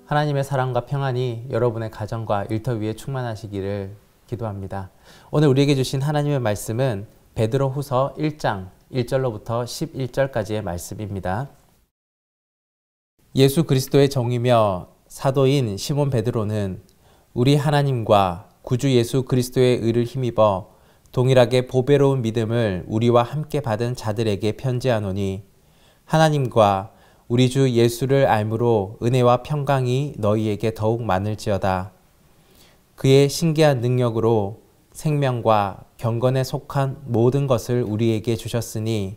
하나님의 사랑과 평안이 여러분의 가정과 일터 위에 충만하시기를 기도합니다. 오늘 우리에게 주신 하나님의 말씀은 베드로후서 1장 1절로부터 11절까지의 말씀입니다. 예수 그리스도의 종이며 사도인 시몬 베드로는 우리 하나님과 구주 예수 그리스도의 의를 힘입어 동일하게 보배로운 믿음을 우리와 함께 받은 자들에게 편지하노니 하나님과 우리 주 예수를 알므로 은혜와 평강이 너희에게 더욱 많을지어다. 그의 신기한 능력으로 생명과 경건에 속한 모든 것을 우리에게 주셨으니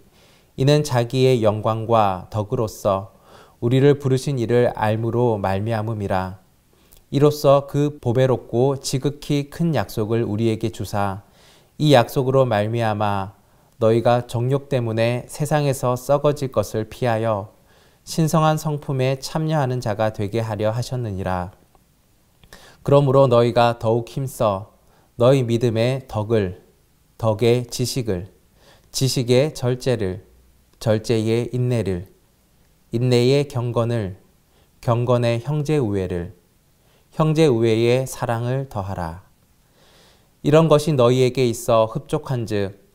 이는 자기의 영광과 덕으로서 우리를 부르신 이를 알므로 말미암음이라. 이로써 그 보배롭고 지극히 큰 약속을 우리에게 주사 이 약속으로 말미암아 너희가 정욕 때문에 세상에서 썩어질 것을 피하여 신성한 성품에 참여하는 자가 되게 하려 하셨느니라. 그러므로 너희가 더욱 힘써 너희 믿음의 덕을, 덕의 지식을, 지식의 절제를, 절제의 인내를, 인내의 경건을, 경건의 형제우애를, 형제우애의 사랑을 더하라. 이런 것이 너희에게 있어 흡족한즉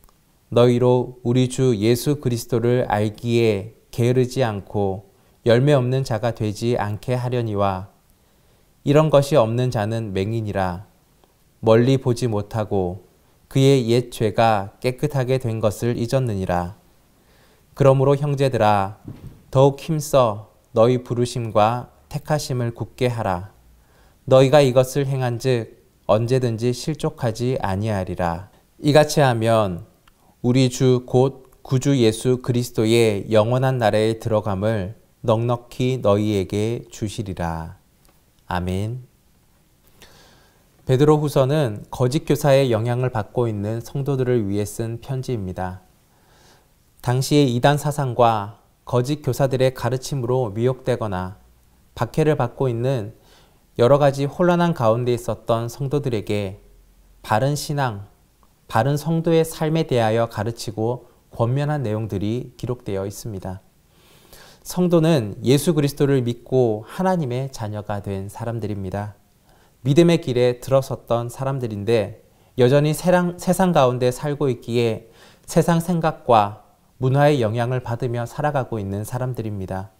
너희로 우리 주 예수 그리스도를 알기에 게으르지 않고 열매 없는 자가 되지 않게 하려니와 이런 것이 없는 자는 맹인이라 멀리 보지 못하고 그의 옛 죄가 깨끗하게 된 것을 잊었느니라. 그러므로 형제들아 더욱 힘써 너희 부르심과 택하심을 굳게 하라. 너희가 이것을 행한즉 언제든지 실족하지 아니하리라. 이같이 하면 우리 주 곧 구주 예수 그리스도의 영원한 나라에 들어감을 넉넉히 너희에게 주시리라. 아멘. 베드로후서는 거짓 교사의 영향을 받고 있는 성도들을 위해 쓴 편지입니다. 당시의 이단 사상과 거짓 교사들의 가르침으로 미혹되거나 박해를 받고 있는 여러 가지 혼란한 가운데 있었던 성도들에게 바른 신앙, 바른 성도의 삶에 대하여 가르치고 권면한 내용들이 기록되어 있습니다. 성도는 예수 그리스도를 믿고 하나님의 자녀가 된 사람들입니다. 믿음의 길에 들어섰던 사람들인데 여전히 세상 가운데 살고 있기에 세상 생각과 문화의 영향을 받으며 살아가고 있는 사람들입니다.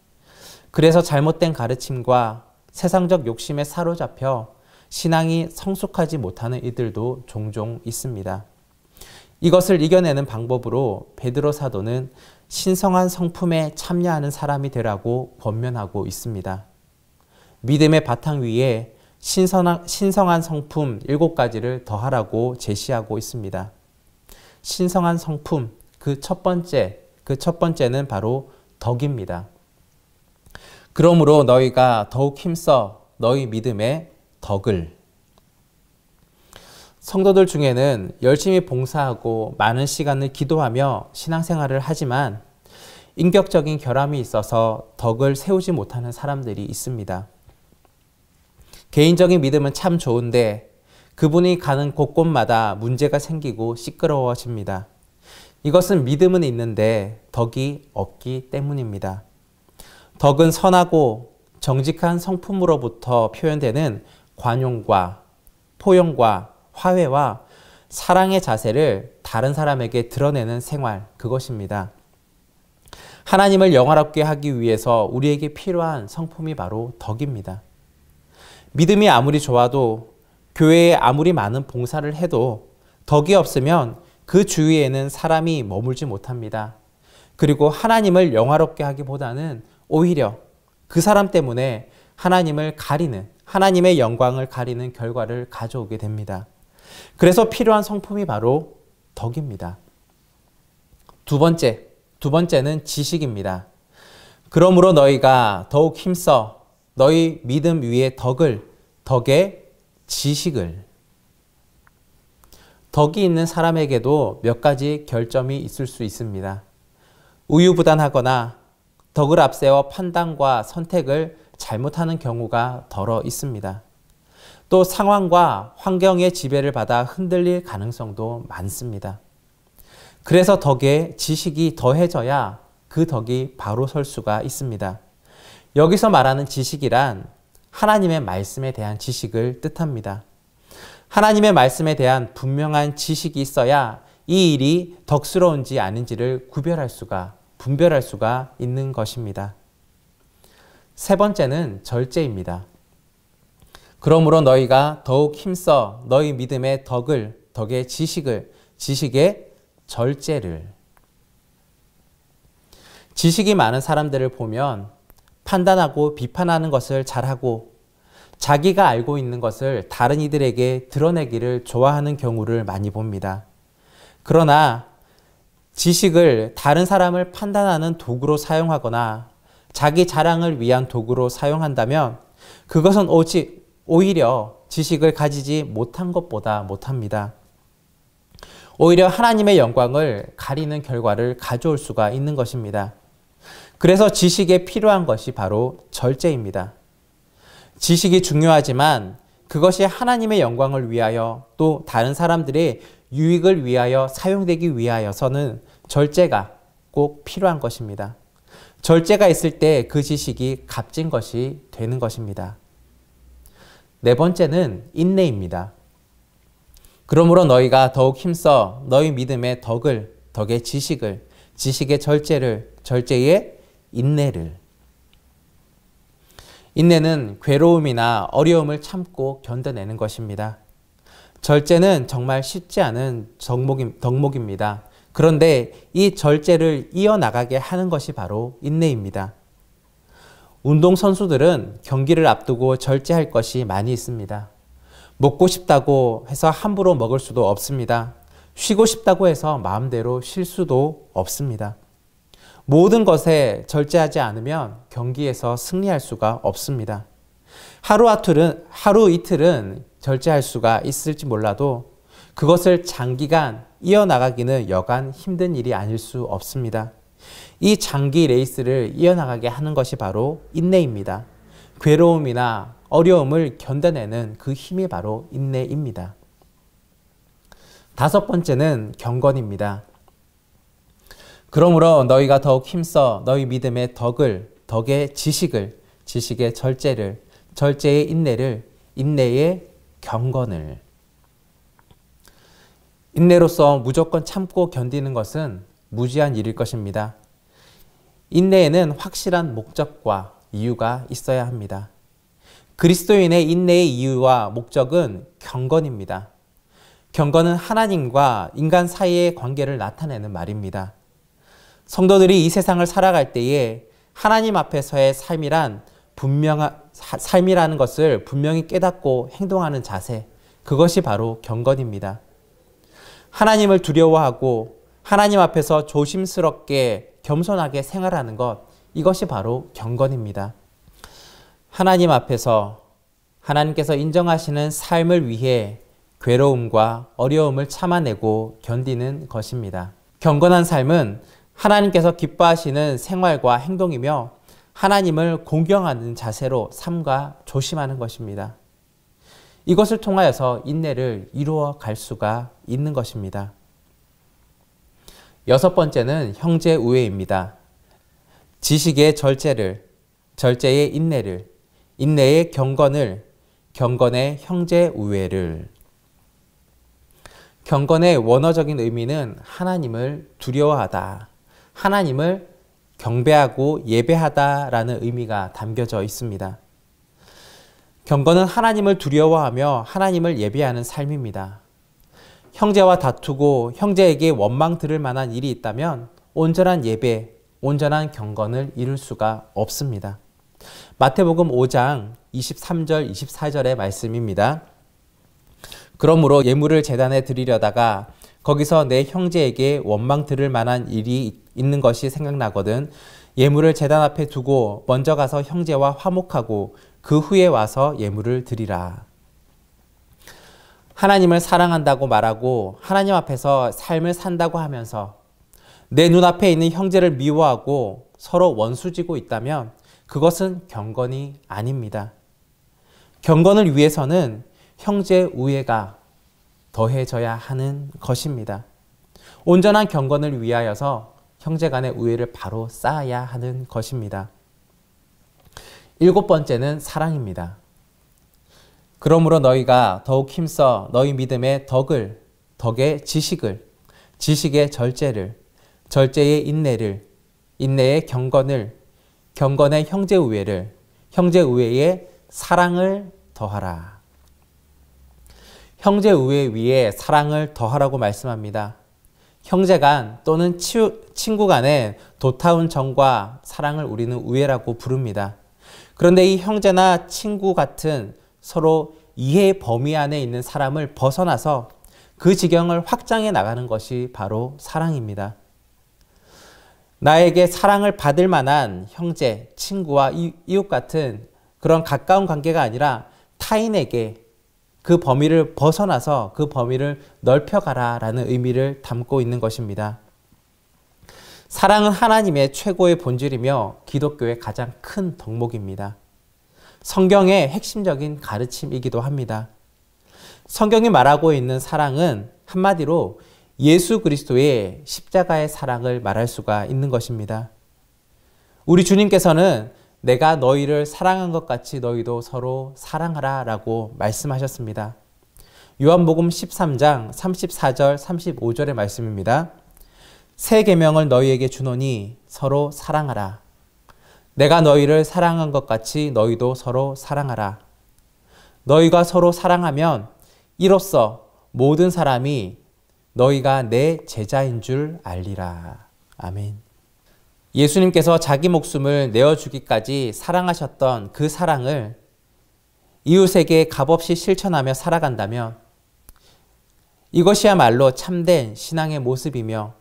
그래서 잘못된 가르침과 세상적 욕심에 사로잡혀 신앙이 성숙하지 못하는 이들도 종종 있습니다. 이것을 이겨내는 방법으로 베드로 사도는 신성한 성품에 참여하는 사람이 되라고 권면하고 있습니다. 믿음의 바탕 위에 신성한 성품 7가지를 더하라고 제시하고 있습니다. 신성한 성품, 그 첫 번째는 바로 덕입니다. 그러므로 너희가 더욱 힘써 너희 믿음의 덕을. 성도들 중에는 열심히 봉사하고 많은 시간을 기도하며 신앙생활을 하지만 인격적인 결함이 있어서 덕을 세우지 못하는 사람들이 있습니다. 개인적인 믿음은 참 좋은데 그분이 가는 곳곳마다 문제가 생기고 시끄러워집니다. 이것은 믿음은 있는데 덕이 없기 때문입니다. 덕은 선하고 정직한 성품으로부터 표현되는 관용과 포용과 화해와 사랑의 자세를 다른 사람에게 드러내는 생활, 그것입니다. 하나님을 영화롭게 하기 위해서 우리에게 필요한 성품이 바로 덕입니다. 믿음이 아무리 좋아도 교회에 아무리 많은 봉사를 해도 덕이 없으면 그 주위에는 사람이 머물지 못합니다. 그리고 하나님을 영화롭게 하기보다는 오히려 그 사람 때문에 하나님을 가리는, 하나님의 영광을 가리는 결과를 가져오게 됩니다. 그래서 필요한 성품이 바로 덕입니다. 두 번째는 지식입니다. 그러므로 너희가 더욱 힘써 너희 믿음 위에 덕의 지식을. 덕이 있는 사람에게도 몇 가지 결점이 있을 수 있습니다. 우유부단하거나 덕을 앞세워 판단과 선택을 잘못하는 경우가 덜어 있습니다. 또 상황과 환경의 지배를 받아 흔들릴 가능성도 많습니다. 그래서 덕에 지식이 더해져야 그 덕이 바로 설 수가 있습니다. 여기서 말하는 지식이란 하나님의 말씀에 대한 지식을 뜻합니다. 하나님의 말씀에 대한 분명한 지식이 있어야 이 일이 덕스러운지 아닌지를 분별할 수가 있는 것입니다. 세 번째는 절제입니다. 그러므로 너희가 더욱 힘써 너희 믿음의 덕의 지식의 절제를. 지식이 많은 사람들을 보면 판단하고 비판하는 것을 잘하고 자기가 알고 있는 것을 다른 이들에게 드러내기를 좋아하는 경우를 많이 봅니다. 그러나 지식을 다른 사람을 판단하는 도구로 사용하거나 자기 자랑을 위한 도구로 사용한다면 그것은 오히려 지식을 가지지 못한 것보다 못합니다. 오히려 하나님의 영광을 가리는 결과를 가져올 수가 있는 것입니다. 그래서 지식에 필요한 것이 바로 절제입니다. 지식이 중요하지만 그것이 하나님의 영광을 위하여 또 다른 사람들의 유익을 위하여 사용되기 위하여서는 절제가 꼭 필요한 것입니다. 절제가 있을 때 그 지식이 값진 것이 되는 것입니다. 네 번째는 인내입니다. 그러므로 너희가 더욱 힘써 너희 믿음의 덕의 지식의 절제의 인내를. 인내는 괴로움이나 어려움을 참고 견뎌내는 것입니다. 절제는 정말 쉽지 않은 덕목입니다. 그런데 이 절제를 이어나가게 하는 것이 바로 인내입니다. 운동선수들은 경기를 앞두고 절제할 것이 많이 있습니다. 먹고 싶다고 해서 함부로 먹을 수도 없습니다. 쉬고 싶다고 해서 마음대로 쉴 수도 없습니다. 모든 것에 절제하지 않으면 경기에서 승리할 수가 없습니다. 하루 이틀은 절제할 수가 있을지 몰라도 그것을 장기간 이어나가기는 여간 힘든 일이 아닐 수 없습니다. 이 장기 레이스를 이어나가게 하는 것이 바로 인내입니다. 괴로움이나 어려움을 견뎌내는 그 힘이 바로 인내입니다. 다섯 번째는 경건입니다. 그러므로 너희가 더욱 힘써 너희 믿음의 덕의 지식의 절제의 인내의 경건을. 인내로서 무조건 참고 견디는 것은 무지한 일일 것입니다. 인내에는 확실한 목적과 이유가 있어야 합니다. 그리스도인의 인내의 이유와 목적은 경건입니다. 경건은 하나님과 인간 사이의 관계를 나타내는 말입니다. 성도들이 이 세상을 살아갈 때에 하나님 앞에서의 삶이라는 것을 분명히 깨닫고 행동하는 자세, 그것이 바로 경건입니다. 하나님을 두려워하고 하나님 앞에서 조심스럽게 겸손하게 생활하는 것, 이것이 바로 경건입니다. 하나님 앞에서 하나님께서 인정하시는 삶을 위해 괴로움과 어려움을 참아내고 견디는 것입니다. 경건한 삶은 하나님께서 기뻐하시는 생활과 행동이며 하나님을 공경하는 자세로 삶과 조심하는 것입니다. 이것을 통하여서 인내를 이루어 갈 수가 있는 것입니다. 여섯 번째는 형제 우애입니다. 지식의 절제의 인내의 경건의 형제 우애를. 경건의 원어적인 의미는 하나님을 두려워하다, 하나님을 경배하고 예배하다라는 의미가 담겨져 있습니다. 경건은 하나님을 두려워하며 하나님을 예배하는 삶입니다. 형제와 다투고 형제에게 원망 들을 만한 일이 있다면 온전한 예배, 온전한 경건을 이룰 수가 없습니다. 마태복음 5장 23절, 24절의 말씀입니다. 그러므로 예물을 제단에 드리려다가 거기서 내 형제에게 원망 들을 만한 일이 있는 것이 생각나거든 예물을 제단 앞에 두고 먼저 가서 형제와 화목하고 그 후에 와서 예물을 드리라. 하나님을 사랑한다고 말하고 하나님 앞에서 삶을 산다고 하면서 내 눈앞에 있는 형제를 미워하고 서로 원수지고 있다면 그것은 경건이 아닙니다. 경건을 위해서는 형제 우애가 더해져야 하는 것입니다. 온전한 경건을 위하여서 형제 간의 우애를 바로 쌓아야 하는 것입니다. 일곱 번째는 사랑입니다. 그러므로 너희가 더욱 힘써 너희 믿음의 덕의 지식을, 지식의 절제를, 절제의 인내를, 인내의 경건을, 경건의 형제우애를, 형제우애의 사랑을 더하라. 형제우애 위에 사랑을 더하라고 말씀합니다. 형제간 또는 친구 간의 도타운 정과 사랑을 우리는 우애라고 부릅니다. 그런데 이 형제나 친구 같은 서로 이해의 범위 안에 있는 사람을 벗어나서 그 지경을 확장해 나가는 것이 바로 사랑입니다. 나에게 사랑을 받을 만한 형제, 친구와 이웃 같은 그런 가까운 관계가 아니라 타인에게 그 범위를 벗어나서 그 범위를 넓혀가라라는 의미를 담고 있는 것입니다. 사랑은 하나님의 최고의 본질이며 기독교의 가장 큰 덕목입니다. 성경의 핵심적인 가르침이기도 합니다. 성경이 말하고 있는 사랑은 한마디로 예수 그리스도의 십자가의 사랑을 말할 수가 있는 것입니다. 우리 주님께서는 내가 너희를 사랑한 것 같이 너희도 서로 사랑하라 라고 말씀하셨습니다. 요한복음 13장 34절 35절의 말씀입니다. 새 계명을 너희에게 주노니 서로 사랑하라. 내가 너희를 사랑한 것 같이 너희도 서로 사랑하라. 너희가 서로 사랑하면 이로써 모든 사람이 너희가 내 제자인 줄 알리라. 아멘. 예수님께서 자기 목숨을 내어주기까지 사랑하셨던 그 사랑을 이웃에게 값없이 실천하며 살아간다면 이것이야말로 참된 신앙의 모습이며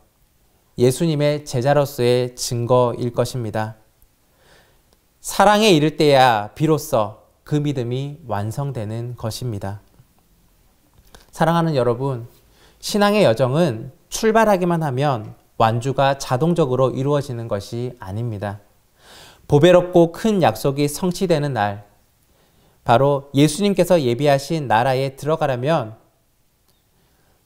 예수님의 제자로서의 증거일 것입니다. 사랑에 이를 때야 비로소 그 믿음이 완성되는 것입니다. 사랑하는 여러분, 신앙의 여정은 출발하기만 하면 완주가 자동적으로 이루어지는 것이 아닙니다. 보배롭고 큰 약속이 성취되는 날, 바로 예수님께서 예비하신 나라에 들어가려면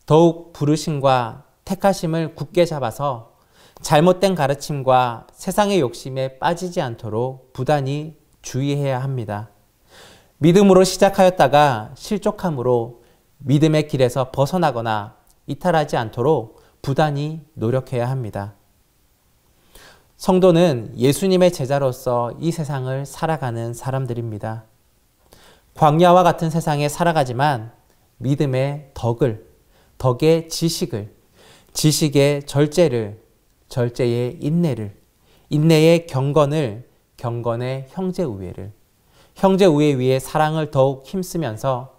더욱 부르심과 택하심을 굳게 잡아서 잘못된 가르침과 세상의 욕심에 빠지지 않도록 부단히 주의해야 합니다. 믿음으로 시작하였다가 실족함으로 믿음의 길에서 벗어나거나 이탈하지 않도록 부단히 노력해야 합니다. 성도는 예수님의 제자로서 이 세상을 살아가는 사람들입니다. 광야와 같은 세상에 살아가지만 믿음의 덕의 지식을, 지식의 절제를, 절제의 인내를, 인내의 경건을, 경건의 형제우애를, 형제우애 위에 사랑을 더욱 힘쓰면서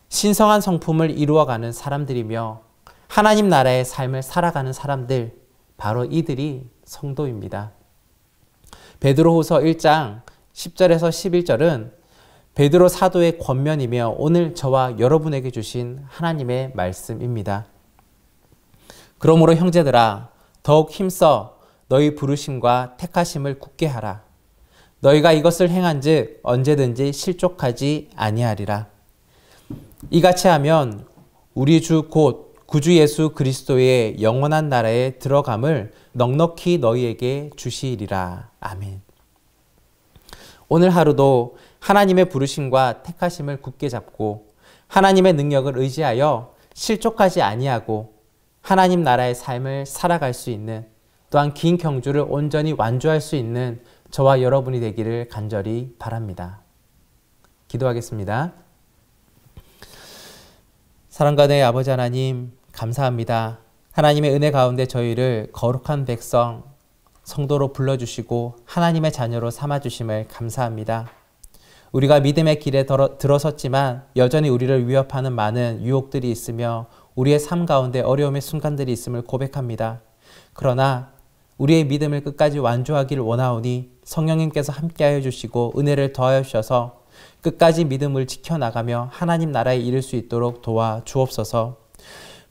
신성한 성품을 이루어가는 사람들이며 하나님 나라의 삶을 살아가는 사람들, 바로 이들이 성도입니다. 베드로후서 1장 10절에서 11절은 베드로 사도의 권면이며 오늘 저와 여러분에게 주신 하나님의 말씀입니다. 그러므로 형제들아, 더욱 힘써 너희 부르심과 택하심을 굳게 하라. 너희가 이것을 행한즉 언제든지 실족하지 아니하리라. 이같이 하면 우리 주 곧 구주 예수 그리스도의 영원한 나라에 들어감을 넉넉히 너희에게 주시리라. 아멘. 오늘 하루도 하나님의 부르심과 택하심을 굳게 잡고 하나님의 능력을 의지하여 실족하지 아니하고 하나님 나라의 삶을 살아갈 수 있는, 또한 긴 경주를 온전히 완주할 수 있는 저와 여러분이 되기를 간절히 바랍니다. 기도하겠습니다. 사랑과의 아버지 하나님, 감사합니다. 하나님의 은혜 가운데 저희를 거룩한 백성, 성도로 불러주시고 하나님의 자녀로 삼아주심을 감사합니다. 우리가 믿음의 길에 들어섰지만 여전히 우리를 위협하는 많은 유혹들이 있으며 우리의 삶 가운데 어려움의 순간들이 있음을 고백합니다. 그러나 우리의 믿음을 끝까지 완주하기를 원하오니 성령님께서 함께하여 주시고 은혜를 더하여 주셔서 끝까지 믿음을 지켜나가며 하나님 나라에 이를 수 있도록 도와주옵소서.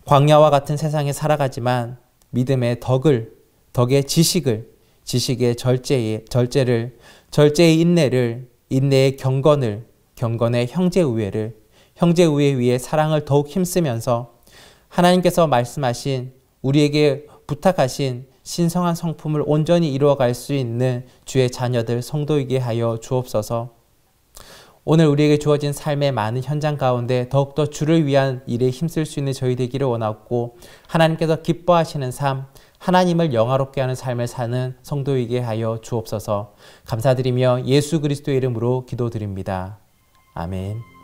광야와 같은 세상에 살아가지만 믿음의 덕의 지식을, 지식의 절제를, 절제의 인내를, 인내의 경건을, 경건의 형제우애를, 형제우애 위에 사랑을 더욱 힘쓰면서 하나님께서 말씀하신, 우리에게 부탁하신 신성한 성품을 온전히 이루어갈 수 있는 주의 자녀들, 성도이게 하여 주옵소서. 오늘 우리에게 주어진 삶의 많은 현장 가운데 더욱더 주를 위한 일에 힘쓸 수 있는 저희 되기를 원하고 하나님께서 기뻐하시는 삶, 하나님을 영화롭게 하는 삶을 사는 성도이게 하여 주옵소서. 감사드리며 예수 그리스도의 이름으로 기도드립니다. 아멘.